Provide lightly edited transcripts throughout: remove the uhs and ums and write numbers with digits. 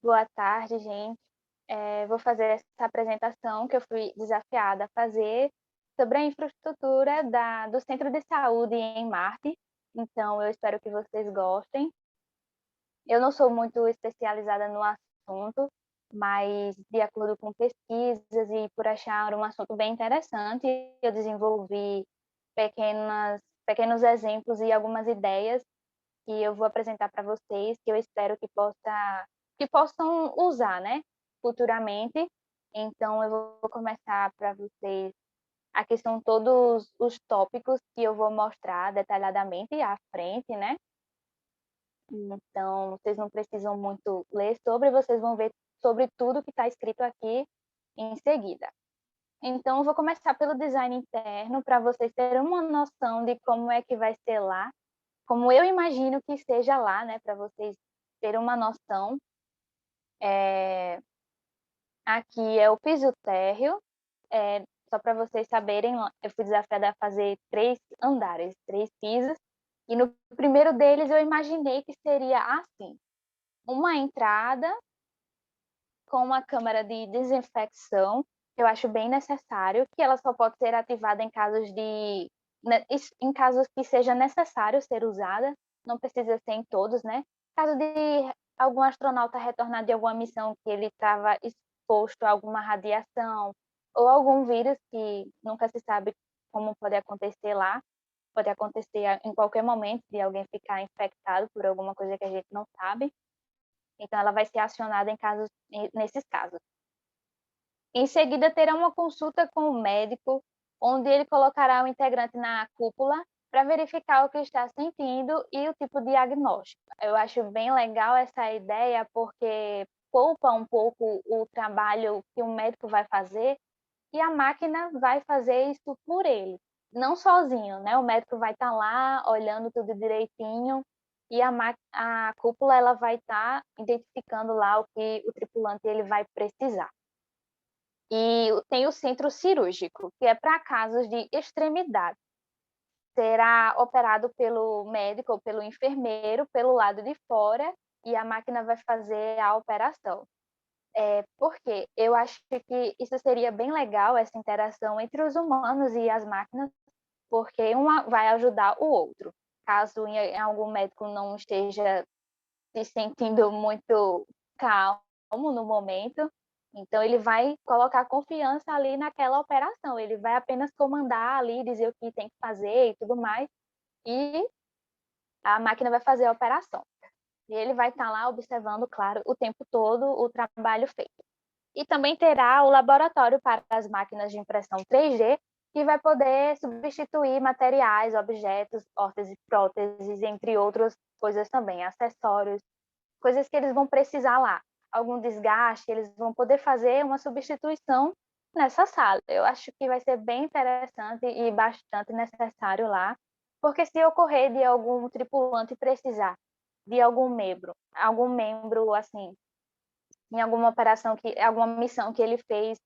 Boa tarde, gente. Vou fazer essa apresentação que eu fui desafiada a fazer sobre a infraestrutura do Centro de Saúde em Marte. Então, eu espero que vocês gostem. Eu não sou muito especializada no assunto, mas de acordo com pesquisas e por achar um assunto bem interessante, eu desenvolvi pequenos exemplos e algumas ideias que eu vou apresentar para vocês, que eu espero que possam usar, né, futuramente. Então, eu vou começar para vocês. Aqui são todos os tópicos que eu vou mostrar detalhadamente à frente, né? Então, vocês não precisam muito ler sobre, vocês vão ver sobre tudo que está escrito aqui em seguida. Então, eu vou começar pelo design interno, para vocês terem uma noção de como é que vai ser lá, como eu imagino que seja lá, né, para vocês terem uma noção. Aqui é o piso térreo, só para vocês saberem, eu fui desafiada a fazer 3 andares, 3 pisos, e no primeiro deles eu imaginei que seria assim: uma entrada com uma câmara de desinfecção, eu acho bem necessário, que ela só pode ser ativada em casos que seja necessário ser usada, não precisa ser em todos, né. Caso de algum astronauta retornar de alguma missão que ele estava exposto a alguma radiação, ou algum vírus que nunca se sabe como pode acontecer lá, pode acontecer em qualquer momento de alguém ficar infectado por alguma coisa que a gente não sabe. Então ela vai ser acionada nesses casos. Em seguida, terá uma consulta com o médico, onde ele colocará o integrante na cúpula para verificar o que está sentindo e o tipo de diagnóstico. Eu acho bem legal essa ideia, porque poupa um pouco o trabalho que o médico vai fazer e a máquina vai fazer isso por ele, não sozinho, né? O médico vai estar lá olhando tudo direitinho e a cúpula ela vai estar identificando lá o que o tripulante ele vai precisar. E tem o centro cirúrgico, que é para casos de extremidade. Será operado pelo médico ou pelo enfermeiro pelo lado de fora e a máquina vai fazer a operação. Porque eu acho que isso seria bem legal, essa interação entre os humanos e as máquinas, porque uma vai ajudar o outro. Caso em algum médico não esteja se sentindo muito calmo no momento, então ele vai colocar confiança ali naquela operação, ele vai apenas comandar ali, dizer o que tem que fazer e tudo mais, e a máquina vai fazer a operação. E ele vai estar lá observando, claro, o tempo todo o trabalho feito. E também terá o laboratório para as máquinas de impressão 3D, que vai poder substituir materiais, objetos, órteses, próteses, entre outras coisas também, acessórios, coisas que eles vão precisar lá. Algum desgaste, eles vão poder fazer uma substituição nessa sala. Eu acho que vai ser bem interessante e bastante necessário lá, porque se ocorrer de algum tripulante precisar de algum membro assim, em alguma operação alguma missão que ele fez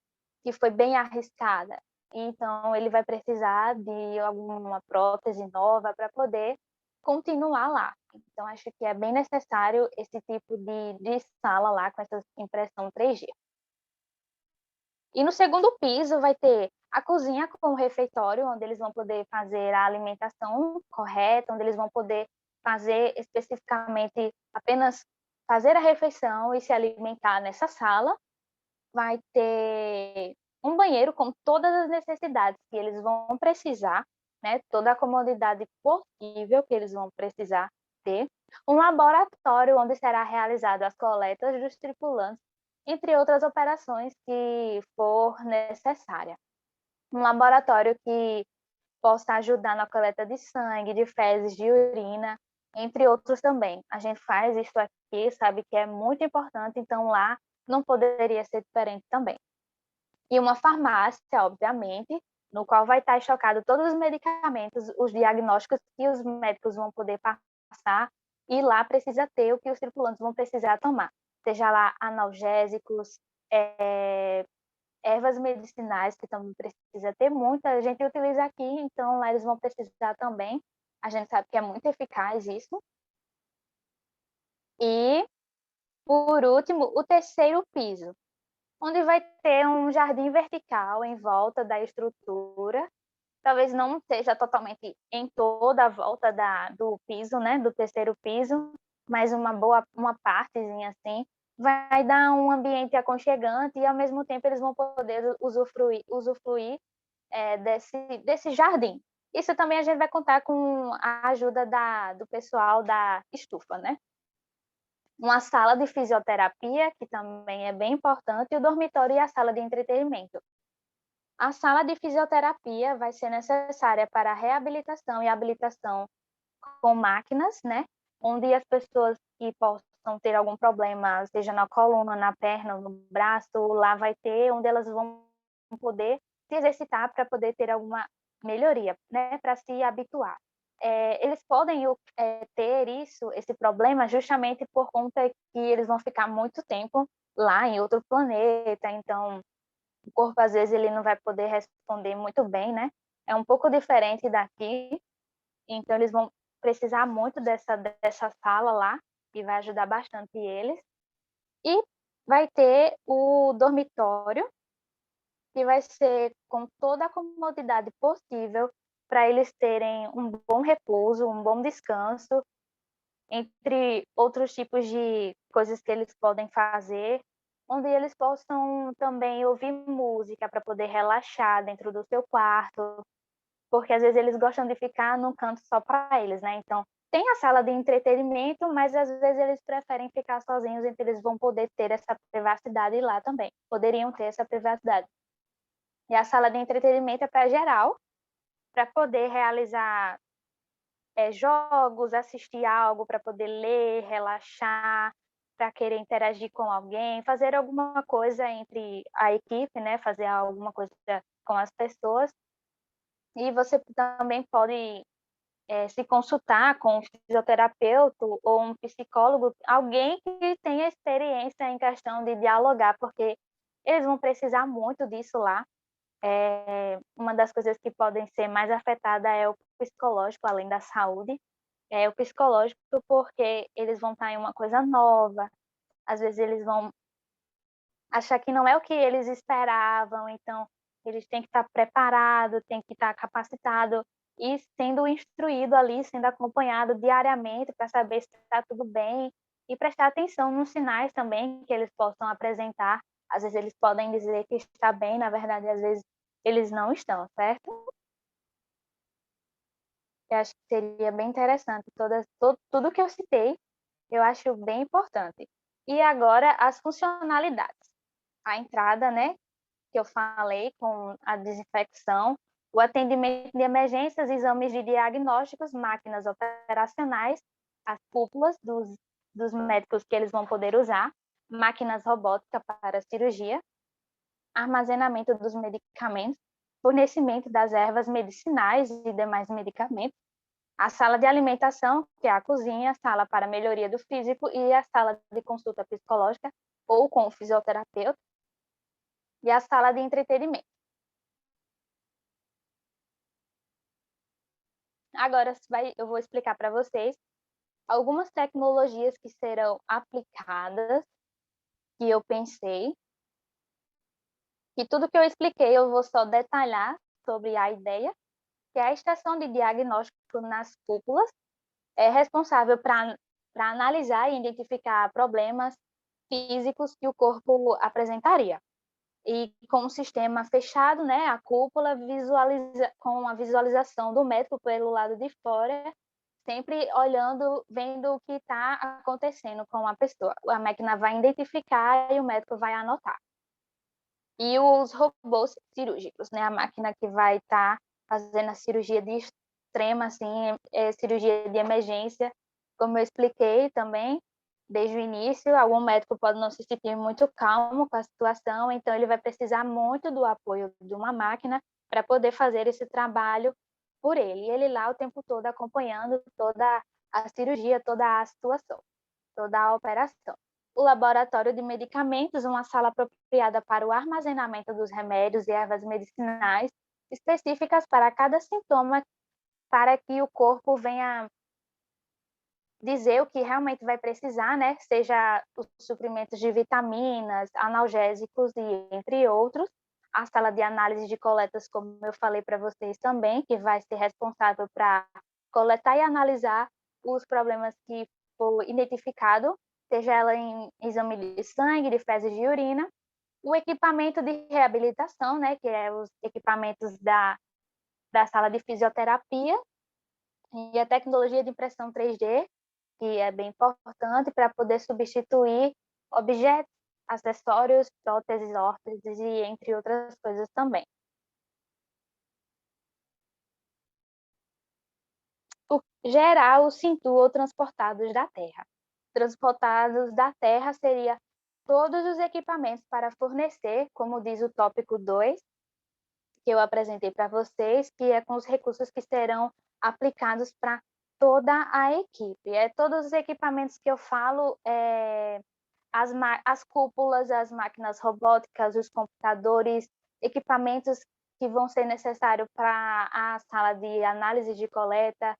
que foi bem arriscada. Então ele vai precisar de alguma prótese nova para poder continuar lá. Então acho que é bem necessário esse tipo de sala lá com essa impressão 3D. E no segundo piso vai ter a cozinha com o refeitório, onde eles vão poder fazer a alimentação correta, onde eles vão poder fazer especificamente apenas fazer a refeição e se alimentar nessa sala. Vai ter um banheiro com todas as necessidades que eles vão precisar, né, toda a comodidade possível que eles vão precisar ter, um laboratório onde será realizado as coletas dos tripulantes, entre outras operações que for necessária. Um laboratório que possa ajudar na coleta de sangue, de fezes, de urina, entre outros também. A gente faz isso aqui, sabe que é muito importante, então lá não poderia ser diferente também. E uma farmácia, obviamente, no qual vai estar estocado todos os medicamentos, os diagnósticos que os médicos vão poder passar, e lá precisa ter o que os tripulantes vão precisar tomar, seja lá analgésicos, ervas medicinais, que também precisa ter muita gente utiliza aqui, então lá eles vão precisar também. A gente sabe que é muito eficaz isso. E Por último, o terceiro piso, onde vai ter um jardim vertical em volta da estrutura. Talvez não seja totalmente em toda a volta do piso, né, do terceiro piso, mas uma partezinha assim, vai dar um ambiente aconchegante e ao mesmo tempo eles vão poder usufruir desse jardim. Isso também a gente vai contar com a ajuda do pessoal da estufa, né? Uma sala de fisioterapia, que também é bem importante, e o dormitório e a sala de entretenimento. A sala de fisioterapia vai ser necessária para a reabilitação e habilitação com máquinas, né? Onde as pessoas que possam ter algum problema, seja na coluna, na perna, no braço, lá vai ter onde elas vão poder se exercitar para poder ter alguma melhoria, né? Para se habituar. Eles podem ter esse problema justamente por conta que eles vão ficar muito tempo lá em outro planeta, então o corpo às vezes ele não vai poder responder muito bem, né? É um pouco diferente daqui, então eles vão precisar muito dessa sala lá, e vai ajudar bastante eles. E vai ter o dormitório, que vai ser com toda a comodidade possível para eles terem um bom repouso, um bom descanso, entre outros tipos de coisas que eles podem fazer, onde eles possam também ouvir música para poder relaxar dentro do seu quarto, porque às vezes eles gostam de ficar num canto só para eles, né? Então, tem a sala de entretenimento, mas às vezes eles preferem ficar sozinhos, então eles vão poder ter essa privacidade lá também. Poderiam ter essa privacidade. E a sala de entretenimento é para geral, para poder realizar jogos, assistir algo, para poder ler, relaxar, para querer interagir com alguém, fazer alguma coisa entre a equipe, né? Fazer alguma coisa com as pessoas. E você também pode se consultar com um fisioterapeuta ou um psicólogo, alguém que tenha experiência em questão de dialogar, porque eles vão precisar muito disso lá. Uma das coisas que podem ser mais afetada é o psicológico, além da saúde. É o psicológico, porque eles vão estar em uma coisa nova, às vezes eles vão achar que não é o que eles esperavam, então eles têm que estar preparados, têm que estar capacitados e sendo instruído ali, sendo acompanhado diariamente para saber se está tudo bem e prestar atenção nos sinais também que eles possam apresentar. Às vezes eles podem dizer que está bem, na verdade, às vezes eles não estão, certo? Eu acho que seria bem interessante. Tudo que eu citei, eu acho bem importante. E agora as funcionalidades. A entrada, né, que eu falei, com a desinfecção, o atendimento de emergências, exames de diagnósticos, máquinas operacionais, as cúpulas dos médicos que eles vão poder usar, máquinas robóticas para cirurgia, armazenamento dos medicamentos, fornecimento das ervas medicinais e demais medicamentos, a sala de alimentação, que é a cozinha, a sala para melhoria do físico e a sala de consulta psicológica ou com o fisioterapeuta, e a sala de entretenimento. Agora eu vou explicar para vocês algumas tecnologias que serão aplicadas, que eu pensei, e tudo que eu expliquei eu vou só detalhar sobre a ideia, que é a estação de diagnóstico nas cúpulas, é responsável para analisar e identificar problemas físicos que o corpo apresentaria. E com o sistema fechado, né, a cúpula com a visualização do médico pelo lado de fora, sempre olhando, vendo o que está acontecendo com a pessoa. A máquina vai identificar e o médico vai anotar. E os robôs cirúrgicos, né, a máquina que vai estar fazendo a cirurgia de extrema, assim, cirurgia de emergência, como eu expliquei também, desde o início, algum médico pode não se sentir muito calmo com a situação, então ele vai precisar muito do apoio de uma máquina para poder fazer esse trabalho por ele. E ele lá o tempo todo acompanhando toda a cirurgia, toda a situação, toda a operação. O laboratório de medicamentos, uma sala apropriada para o armazenamento dos remédios e ervas medicinais específicas para cada sintoma, para que o corpo venha dizer o que realmente vai precisar, né? Seja os suprimentos de vitaminas, analgésicos e entre outros. A sala de análise de coletas, como eu falei para vocês também, que vai ser responsável para coletar e analisar os problemas que for identificado, seja ela em exame de sangue, de fezes de urina, o equipamento de reabilitação, né, que é os equipamentos da sala de fisioterapia, e a tecnologia de impressão 3D, que é bem importante para poder substituir objetos, acessórios, próteses, órteses e entre outras coisas também. O gerar o Cintur ou transportados da Terra. Transportados da Terra seria todos os equipamentos para fornecer, como diz o tópico 2, que eu apresentei para vocês, que é com os recursos que serão aplicados para toda a equipe. Todos os equipamentos que eu falo, as cúpulas, as máquinas robóticas, os computadores, equipamentos que vão ser necessários para a sala de análise de coleta,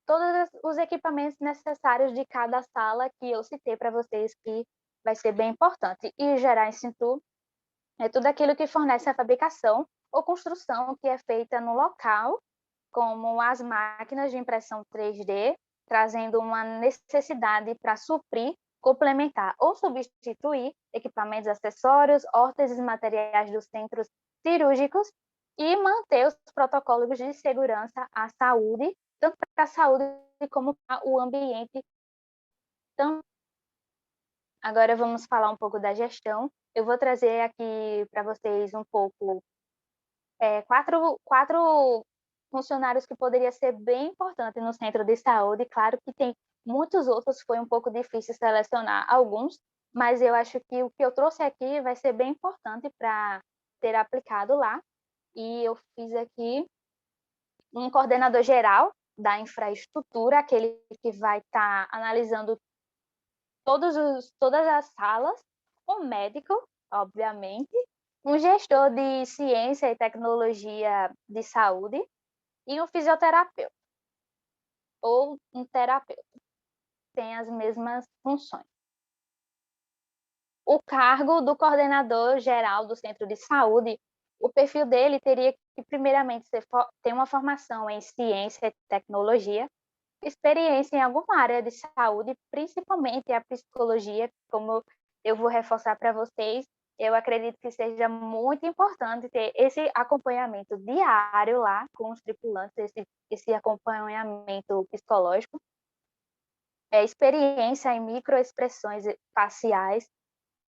todos os equipamentos necessários de cada sala que eu citei para vocês, que vai ser bem importante. E gerar em Cintur é tudo aquilo que fornece a fabricação ou construção que é feita no local, como as máquinas de impressão 3D, trazendo uma necessidade para suprir, complementar ou substituir equipamentos, acessórios, órteses, materiais dos centros cirúrgicos e manter os protocolos de segurança à saúde, tanto para a saúde como para o ambiente. Então, agora vamos falar um pouco da gestão. Eu vou trazer aqui para vocês um pouco quatro funcionários que poderia ser bem importante no centro de saúde. Claro que tem muitos outros, foi um pouco difícil selecionar alguns, mas eu acho que o que eu trouxe aqui vai ser bem importante para ser aplicado lá. E eu fiz aqui um coordenador geral da infraestrutura, aquele que vai estar analisando todas as salas, um médico, obviamente, um gestor de ciência e tecnologia de saúde e um fisioterapeuta ou um terapeuta. Tem as mesmas funções. O cargo do coordenador geral do centro de saúde, o perfil dele teria que, primeiramente, ter uma formação em ciência e tecnologia, experiência em alguma área de saúde, principalmente a psicologia, como eu vou reforçar para vocês. Eu acredito que seja muito importante ter esse acompanhamento diário lá com os tripulantes, esse acompanhamento psicológico, experiência em microexpressões faciais,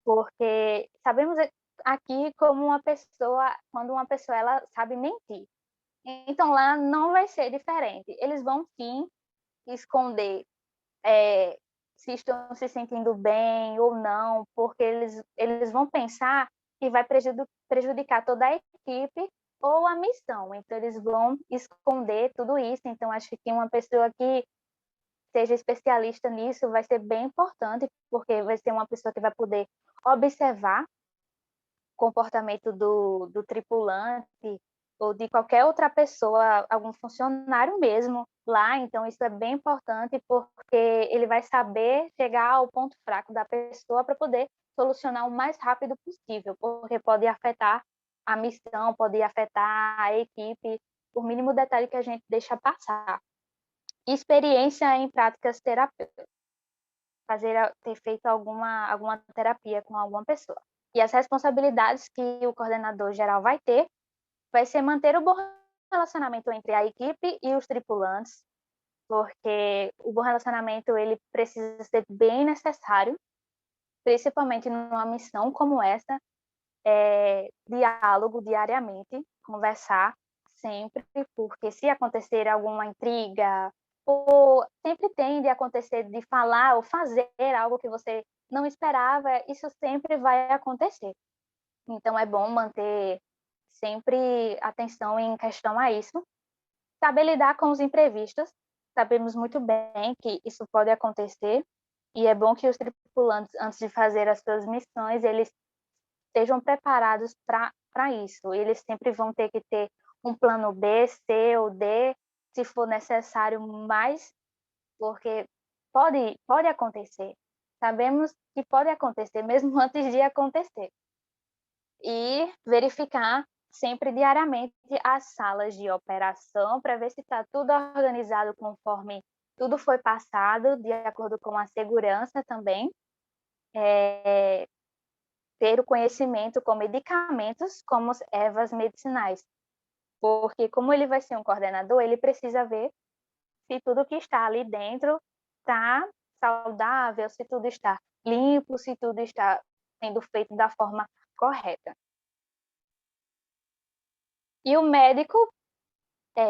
porque sabemos aqui como quando uma pessoa ela sabe mentir. Então lá não vai ser diferente. Eles vão sim esconder se estão se sentindo bem ou não, porque eles vão pensar que vai prejudicar toda a equipe ou a missão. Então, eles vão esconder tudo isso. Então, acho que uma pessoa que seja especialista nisso vai ser bem importante, porque vai ser uma pessoa que vai poder observar o comportamento do tripulante ou de qualquer outra pessoa, algum funcionário mesmo lá. Então, isso é bem importante, porque ele vai saber chegar ao ponto fraco da pessoa para poder solucionar o mais rápido possível, porque pode afetar a missão, pode afetar a equipe, por mínimo detalhe que a gente deixa passar. Experiência em práticas terapêuticas, ter feito alguma terapia com alguma pessoa. E as responsabilidades que o coordenador geral vai ter vai ser manter o bom relacionamento entre a equipe e os tripulantes, porque o bom relacionamento ele precisa ser bem necessário, principalmente numa missão como essa, diálogo diariamente, conversar sempre, porque se acontecer alguma intriga, ou sempre tende a acontecer de falar ou fazer algo que você não esperava, isso sempre vai acontecer. Então é bom manter sempre atenção em questão a isso. Saber lidar com os imprevistos. Sabemos muito bem que isso pode acontecer e é bom que os tripulantes, antes de fazer as suas missões, eles estejam preparados para isso. Eles sempre vão ter que ter um plano B, C ou D, se for necessário mais, porque pode acontecer. Sabemos que pode acontecer mesmo antes de acontecer. E verificar sempre diariamente as salas de operação para ver se está tudo organizado conforme tudo foi passado, de acordo com a segurança também. Ter o conhecimento com medicamentos como as ervas medicinais, porque como ele vai ser um coordenador, ele precisa ver se tudo que está ali dentro está saudável, se tudo está limpo, se tudo está sendo feito da forma correta. E o médico,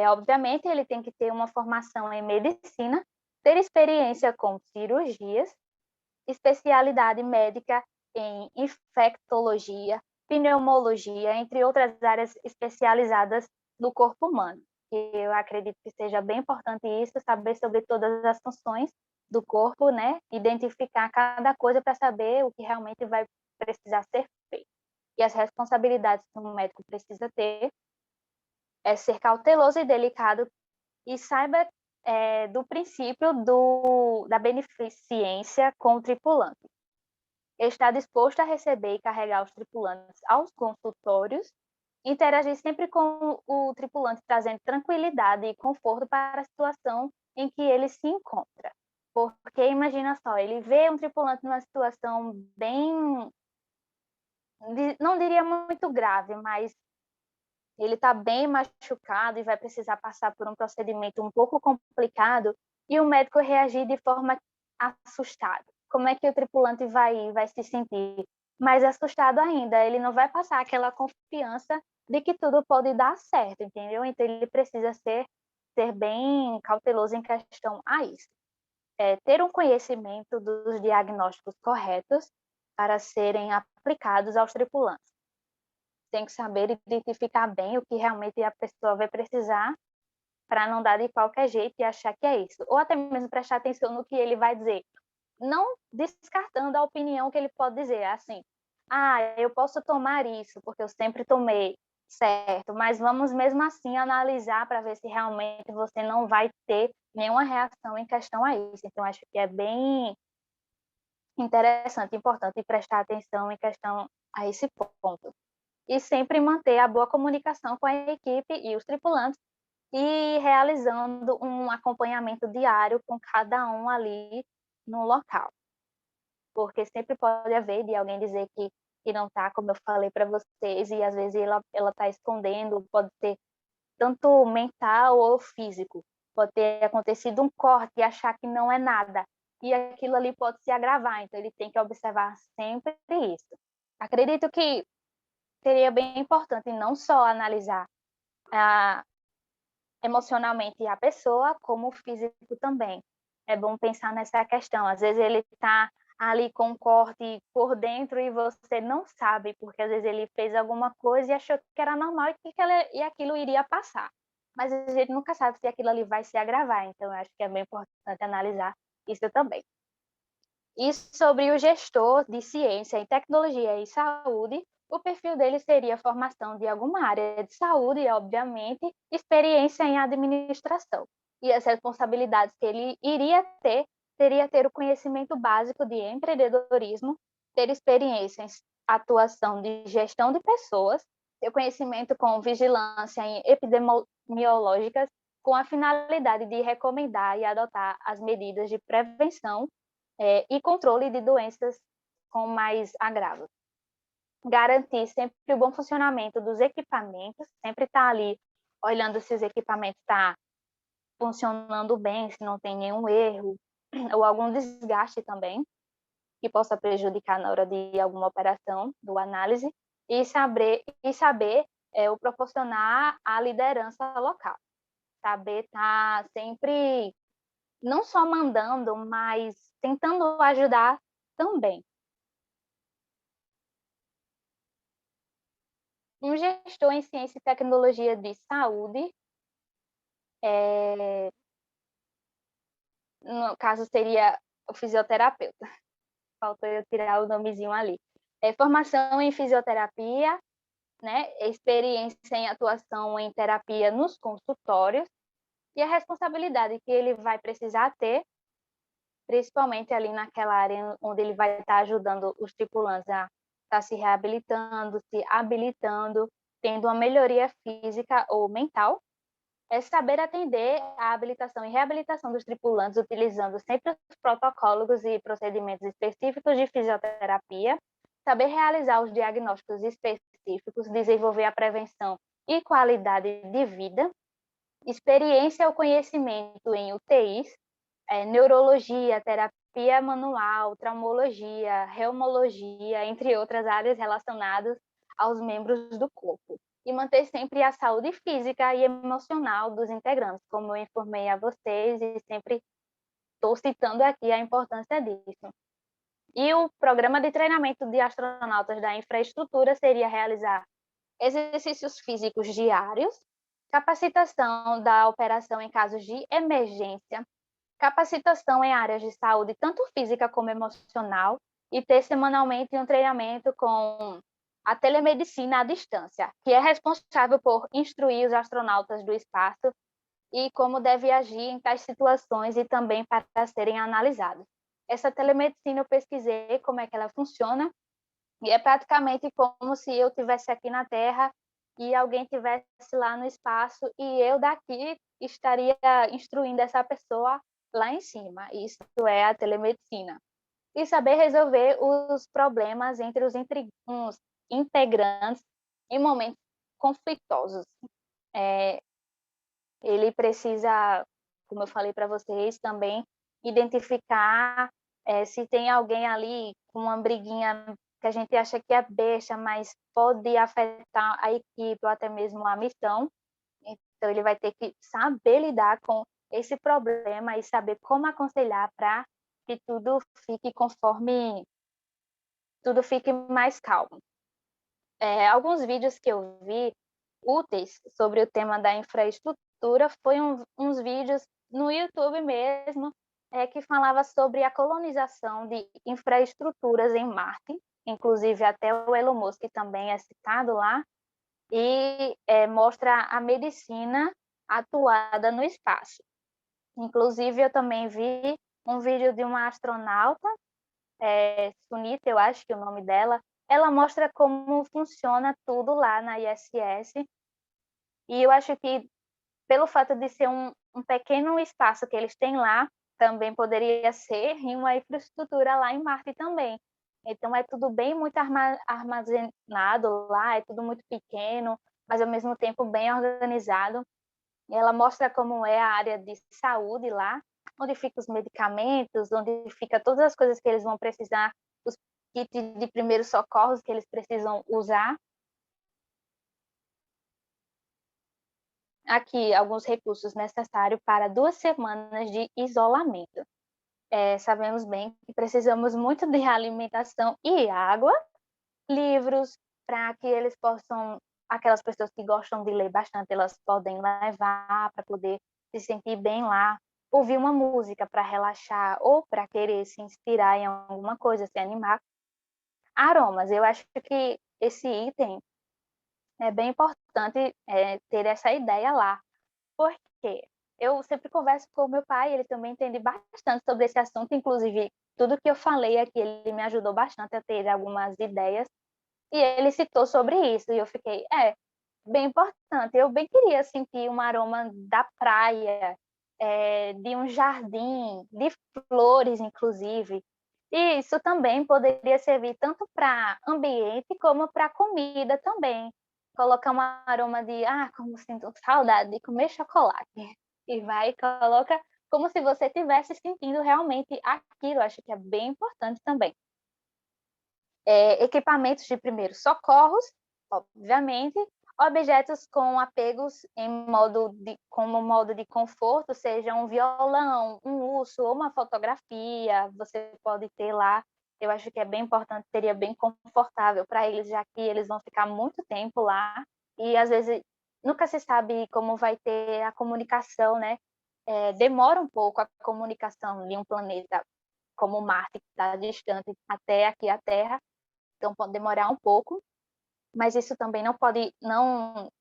obviamente, ele tem que ter uma formação em medicina, ter experiência com cirurgias, especialidade médica em infectologia, pneumologia, entre outras áreas especializadas no corpo humano. E eu acredito que seja bem importante isso, saber sobre todas as funções do corpo, né? Identificar cada coisa para saber o que realmente vai precisar ser feito. E as responsabilidades que um médico precisa ter é ser cauteloso e delicado e saiba do princípio da beneficência com o tripulante. Está disposto a receber e carregar os tripulantes aos consultórios, interagir sempre com o tripulante, trazendo tranquilidade e conforto para a situação em que ele se encontra. Porque imagina só, ele vê um tripulante numa situação bem, não diria muito grave, mas ele está bem machucado e vai precisar passar por um procedimento um pouco complicado, e o médico reagir de forma assustada. Como é que o tripulante vai se sentir? Mais assustado ainda, ele não vai passar aquela confiança de que tudo pode dar certo, entendeu? Então ele precisa ser bem cauteloso em questão a isso. Ter um conhecimento dos diagnósticos corretos para serem aplicados aos tripulantes. Tem que saber identificar bem o que realmente a pessoa vai precisar, para não dar de qualquer jeito e achar que é isso. Ou até mesmo prestar atenção no que ele vai dizer, não descartando a opinião que ele pode dizer, assim, eu posso tomar isso, porque eu sempre tomei, certo, mas vamos mesmo assim analisar para ver se realmente você não vai ter nenhuma reação em questão a isso. Então, acho que é bem interessante, importante prestar atenção em questão a esse ponto. E sempre manter a boa comunicação com a equipe e os tripulantes e realizando um acompanhamento diário com cada um ali no local. Porque sempre pode haver de alguém dizer que não está, como eu falei para vocês, e às vezes ela está escondendo, pode ser tanto mental ou físico. Pode ter acontecido um corte e achar que não é nada, e aquilo ali pode se agravar, então ele tem que observar sempre isso. Acredito que seria bem importante não só analisar emocionalmente a pessoa, como o físico também. É bom pensar nessa questão. Às vezes ele está ali com um corte por dentro e você não sabe, porque às vezes ele fez alguma coisa e achou que era normal e aquilo iria passar. Mas a gente nunca sabe se aquilo ali vai se agravar, então eu acho que é bem importante analisar isso também. E sobre o gestor de ciência e tecnologia e saúde, o perfil dele seria formação de alguma área de saúde e, obviamente, experiência em administração. E as responsabilidades que ele iria ter, seria ter o conhecimento básico de empreendedorismo, ter experiência em atuação de gestão de pessoas, ter conhecimento com vigilância em epidemiológicas, com a finalidade de recomendar e adotar as medidas de prevenção e controle de doenças com mais agravo. Garantir sempre o bom funcionamento dos equipamentos, sempre estar ali olhando se os equipamentos estão funcionando bem, se não tem nenhum erro ou algum desgaste também, que possa prejudicar na hora de alguma operação, do análise, e saber o proporcionar a liderança local. Saber estar sempre não só mandando, mas tentando ajudar também. Um gestor em ciência e tecnologia de saúde, no caso seria o fisioterapeuta, faltou eu tirar o nomezinho ali. Formação em fisioterapia, né, experiência em atuação em terapia nos consultórios, e a responsabilidade que ele vai precisar ter principalmente ali naquela área onde ele vai estar ajudando os tripulantes a estar se reabilitando, se habilitando, tendo uma melhoria física ou mental. É saber atender a habilitação e reabilitação dos tripulantes utilizando sempre os protocolos e procedimentos específicos de fisioterapia, saber realizar os diagnósticos específicos, desenvolver a prevenção e qualidade de vida, experiência ou conhecimento em UTIs, neurologia, terapia manual, traumologia, reumologia, entre outras áreas relacionadas aos membros do corpo. E manter sempre a saúde física e emocional dos integrantes, como eu informei a vocês e sempre estou citando aqui a importância disso. E o programa de treinamento de astronautas da infraestrutura seria realizar exercícios físicos diários, capacitação da operação em casos de emergência, capacitação em áreas de saúde, tanto física como emocional, e ter semanalmente um treinamento com a telemedicina à distância, que é responsável por instruir os astronautas do espaço e como deve agir em tais situações e também para serem analisados. Essa telemedicina eu pesquisei como é que ela funciona, e é praticamente como se eu estivesse aqui na Terra e alguém estivesse lá no espaço e eu daqui estaria instruindo essa pessoa lá em cima. Isso é a telemedicina. E saber resolver os problemas entre os integrantes em momentos conflitosos. Ele precisa, como eu falei para vocês, também identificar se tem alguém ali com uma briguinha que a gente acha que é besta, mas pode afetar a equipe ou até mesmo a missão. Então, ele vai ter que saber lidar com esse problema e saber como aconselhar para que tudo fique mais calmo. Alguns vídeos que eu vi úteis sobre o tema da infraestrutura foi uns vídeos no YouTube mesmo, que falava sobre a colonização de infraestruturas em Marte, inclusive até o Elon Musk também é citado lá, e mostra a medicina atuada no espaço. Inclusive, eu também vi um vídeo de uma astronauta, Sunita, eu acho que é o nome dela, ela mostra como funciona tudo lá na ISS, e eu acho que, pelo fato de ser um pequeno espaço que eles têm lá, também poderia ser em uma infraestrutura lá em Marte também. Então, é tudo bem muito armazenado lá, é tudo muito pequeno, mas ao mesmo tempo bem organizado. E ela mostra como é a área de saúde lá, onde ficam os medicamentos, onde fica todas as coisas que eles vão precisar, os kits de primeiros socorros que eles precisam usar. Aqui, alguns recursos necessários para 2 semanas de isolamento. Sabemos bem que precisamos muito de alimentação e água, livros, para que eles possam, aquelas pessoas que gostam de ler bastante, elas podem levar para poder se sentir bem lá, ouvir uma música para relaxar ou para querer se inspirar em alguma coisa, se animar. Aromas, eu acho que esse item é bem importante ter essa ideia lá, porque eu sempre converso com o meu pai, ele também entende bastante sobre esse assunto, inclusive tudo que eu falei aqui, ele me ajudou bastante a ter algumas ideias, e ele citou sobre isso, e eu fiquei, bem importante, eu bem queria sentir um aroma da praia, de um jardim, de flores, inclusive, e isso também poderia servir tanto para ambiente como para comida também. Colocar um aroma de, como sinto saudade de comer chocolate. E vai e coloca como se você estivesse sentindo realmente aquilo. Acho que é bem importante também. Equipamentos de primeiros socorros, obviamente. Objetos com apegos como modo de conforto, seja um violão, um urso ou uma fotografia, você pode ter lá. Eu acho que é bem importante, seria bem confortável para eles, já que eles vão ficar muito tempo lá e às vezes nunca se sabe como vai ter a comunicação, né? Demora um pouco a comunicação de um planeta como Marte, que está distante até aqui a Terra, então pode demorar um pouco, mas isso também não pode, não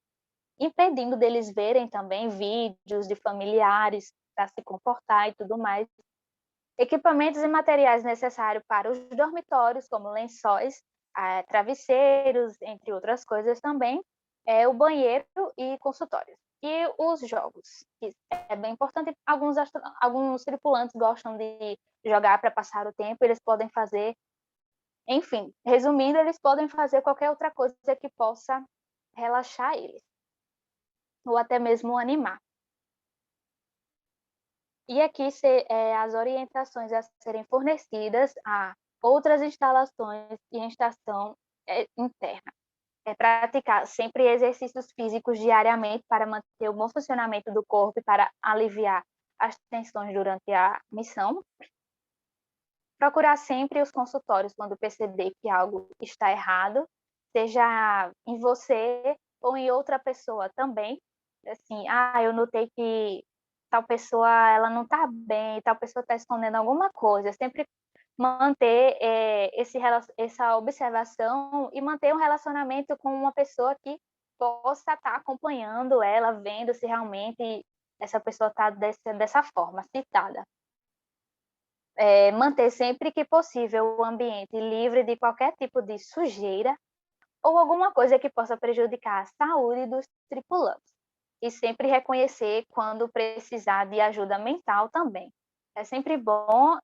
impedindo deles verem também vídeos de familiares para se comportar e tudo mais. Equipamentos e materiais necessários para os dormitórios, como lençóis, travesseiros, entre outras coisas também, o banheiro e consultórios. E os jogos, que é bem importante. Alguns tripulantes gostam de jogar para passar o tempo, eles podem fazer, enfim, resumindo, eles podem fazer qualquer outra coisa que possa relaxar eles, ou até mesmo animar. E aqui as orientações a serem fornecidas a outras instalações e em estação interna. Praticar sempre exercícios físicos diariamente para manter o bom funcionamento do corpo e para aliviar as tensões durante a missão. Procurar sempre os consultórios quando perceber que algo está errado, seja em você ou em outra pessoa também. Assim, eu notei que tal pessoa ela não está bem, tal pessoa está escondendo alguma coisa. Sempre manter essa observação e manter um relacionamento com uma pessoa que possa estar acompanhando ela, vendo se realmente essa pessoa está dessa forma, citada. Manter sempre que possível o ambiente livre de qualquer tipo de sujeira ou alguma coisa que possa prejudicar a saúde dos tripulantes. E sempre reconhecer quando precisar de ajuda mental também. É sempre bom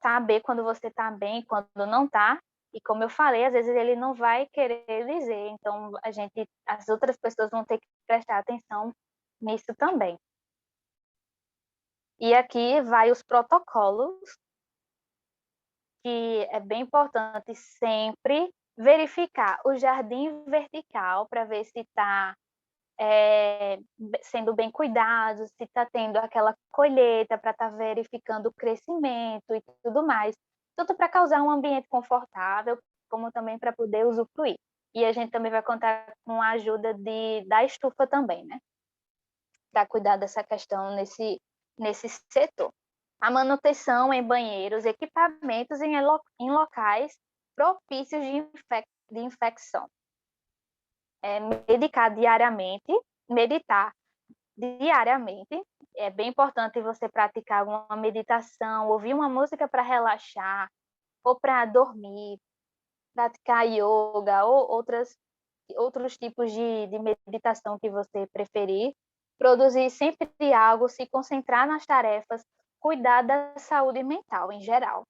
saber quando você está bem, quando não está. E como eu falei, às vezes ele não vai querer dizer. Então, as outras pessoas vão ter que prestar atenção nisso também. E aqui vai os protocolos, que é bem importante sempre verificar o jardim vertical para ver se está sendo bem cuidado, se está tendo aquela colheita para estar verificando o crescimento e tudo mais. Tanto para causar um ambiente confortável, como também para poder usufruir. E a gente também vai contar com a ajuda da estufa também, né? Para cuidar dessa questão nesse setor. A manutenção em banheiros, equipamentos em locais propícios de infecção. Meditar diariamente. É bem importante você praticar alguma meditação, ouvir uma música para relaxar, ou para dormir, praticar yoga ou outros tipos de meditação que você preferir. Produzir sempre algo, se concentrar nas tarefas, cuidar da saúde mental em geral.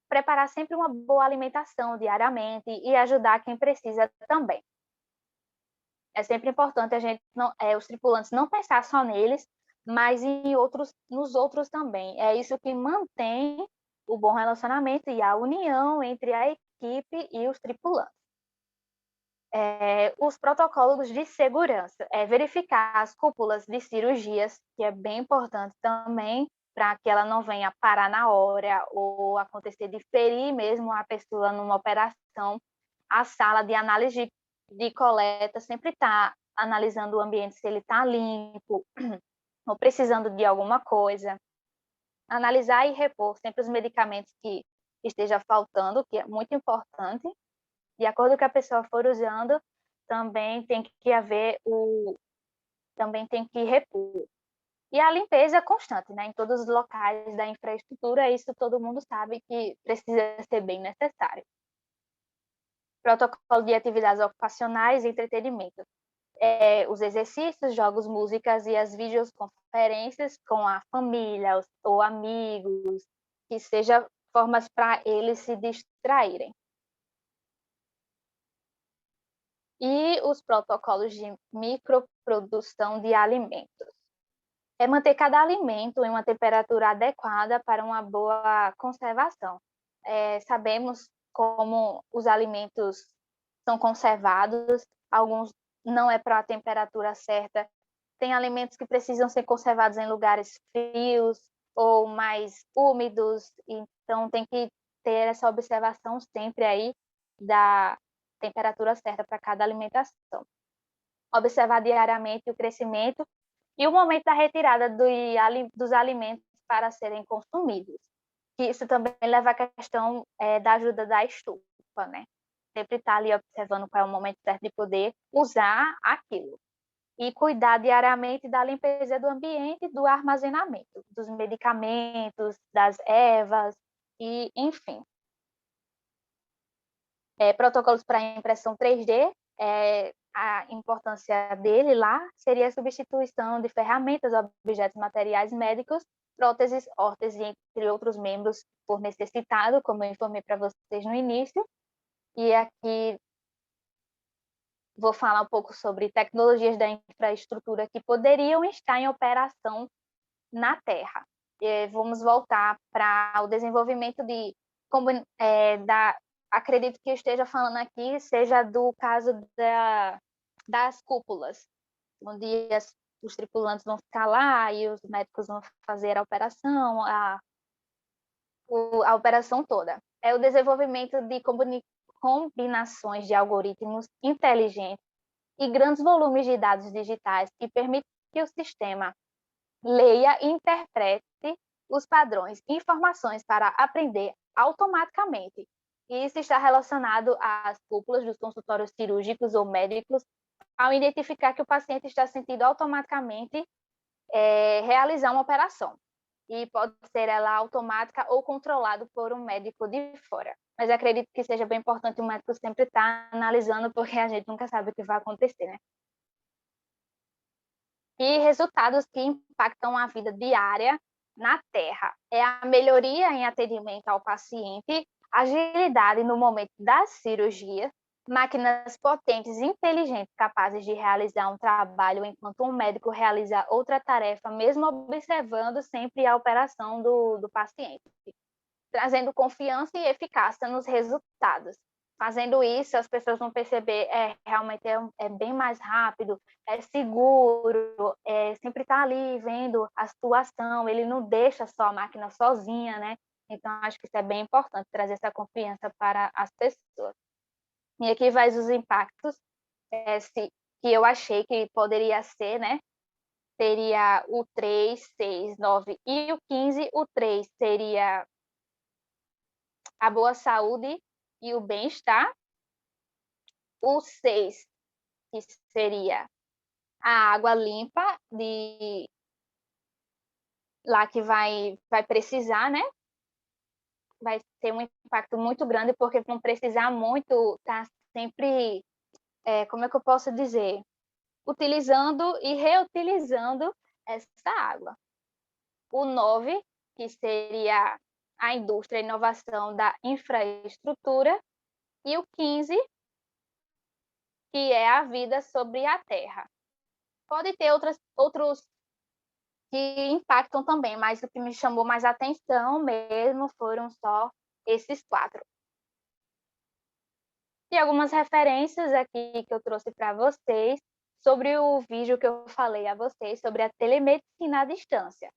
Preparar sempre uma boa alimentação diariamente e ajudar quem precisa também. É sempre importante os tripulantes não pensar só neles, mas nos outros também. É isso que mantém o bom relacionamento e a união entre a equipe e os tripulantes. Os protocolos de segurança, verificar as cúpulas de cirurgias, que é bem importante também, para que ela não venha parar na hora ou acontecer de ferir mesmo a pessoa numa operação. A sala de análise de coleta sempre está analisando o ambiente, se ele está limpo ou precisando de alguma coisa. Analisar e repor sempre os medicamentos que esteja faltando, que é muito importante. De acordo com o que a pessoa for usando, também tem que repor. E a limpeza constante, né? Em todos os locais da infraestrutura, isso todo mundo sabe que precisa ser bem necessário. Protocolo de atividades ocupacionais e entretenimento. Os exercícios, jogos, músicas e as videoconferências com a família ou amigos, que sejam formas para eles se distraírem. E os protocolos de microprodução de alimentos. Manter cada alimento em uma temperatura adequada para uma boa conservação. Sabemos como os alimentos são conservados, alguns não é para a temperatura certa. Tem alimentos que precisam ser conservados em lugares frios ou mais úmidos, então tem que ter essa observação sempre aí da temperatura certa para cada alimentação. Observar diariamente o crescimento e o momento da retirada dos alimentos para serem consumidos. Isso também leva à questão da ajuda da estufa, né? Sempre estar ali observando qual é o momento certo de poder usar aquilo. e cuidar diariamente da limpeza do ambiente e do armazenamento dos medicamentos, das ervas e, enfim. Protocolos para impressão 3D, a importância dele lá seria a substituição de ferramentas, objetos materiais médicos, próteses, órteses, entre outros membros, por necessitado, como eu informei para vocês no início. E aqui vou falar um pouco sobre tecnologias da infraestrutura que poderiam estar em operação na Terra. Vamos voltar para o desenvolvimento de como, acredito que eu esteja falando aqui seja do caso das cúpulas, onde os tripulantes vão ficar lá e os médicos vão fazer a operação, a operação toda. É o desenvolvimento de combinações de algoritmos inteligentes e grandes volumes de dados digitais que permitem que o sistema leia e interprete os padrões e informações para aprender automaticamente. E isso está relacionado às cúpulas dos consultórios cirúrgicos ou médicos, ao identificar que o paciente está sentindo automaticamente realizar uma operação. E pode ser ela automática ou controlado por um médico de fora. Mas acredito que seja bem importante o médico sempre estar analisando, porque a gente nunca sabe o que vai acontecer, né? E resultados que impactam a vida diária na Terra. É a melhoria em atendimento ao paciente, agilidade no momento da cirurgia, máquinas potentes e inteligentes capazes de realizar um trabalho enquanto um médico realiza outra tarefa, mesmo observando sempre a operação do paciente, trazendo confiança e eficácia nos resultados. Fazendo isso, as pessoas vão perceber, realmente é bem mais rápido, é seguro, sempre está ali vendo a situação, ele não deixa só a máquina sozinha, né? Então, acho que isso é bem importante, trazer essa confiança para as pessoas. E aqui vai os impactos que eu achei que poderia ser, né? Seria o 3, 6, 9 e o 15. O 3 seria a boa saúde e o bem-estar. O 6, que seria a água limpa lá que vai precisar, né? Vai ter um impacto muito grande, porque vão precisar muito estar sempre, como é que eu posso dizer? Utilizando e reutilizando essa água. O 9, que seria a indústria e inovação da infraestrutura. E o 15, que é a vida sobre a Terra. Pode ter outros que impactam também, mas o que me chamou mais atenção mesmo foram só esses 4. E algumas referências aqui que eu trouxe para vocês sobre o vídeo que eu falei a vocês sobre a telemedicina à distância,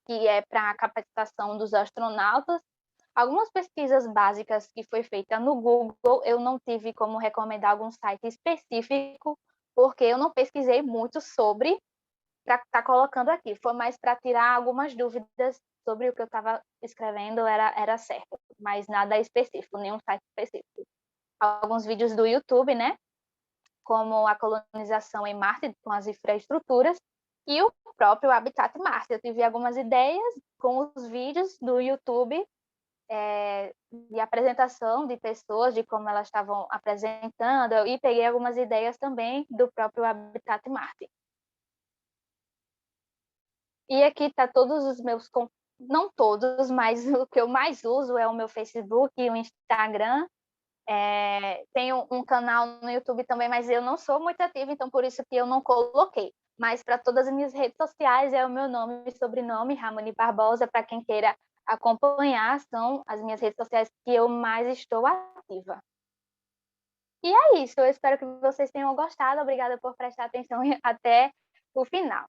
que é para a capacitação dos astronautas. Algumas pesquisas básicas que foi feita no Google, eu não tive como recomendar algum site específico, porque eu não pesquisei muito sobre para estar colocando aqui. Foi mais para tirar algumas dúvidas sobre o que eu estava escrevendo, era certo, mas nada específico, nenhum site específico. Alguns vídeos do YouTube, né? Como a colonização em Marte com as infraestruturas e o próprio Habitat Marte. Eu tive algumas ideias com os vídeos do YouTube de apresentação de pessoas, de como elas estavam apresentando, e peguei algumas ideias também do próprio Habitat Marte. E aqui está todos os meus, não todos, mas o que eu mais uso é o meu Facebook e o Instagram. Tenho um canal no YouTube também, mas eu não sou muito ativa, então por isso que eu não coloquei. Mas para todas as minhas redes sociais é o meu nome e sobrenome, Ramoni Barbosa, para quem queira acompanhar, são as minhas redes sociais que eu mais estou ativa. E é isso, eu espero que vocês tenham gostado. Obrigada por prestar atenção até o final.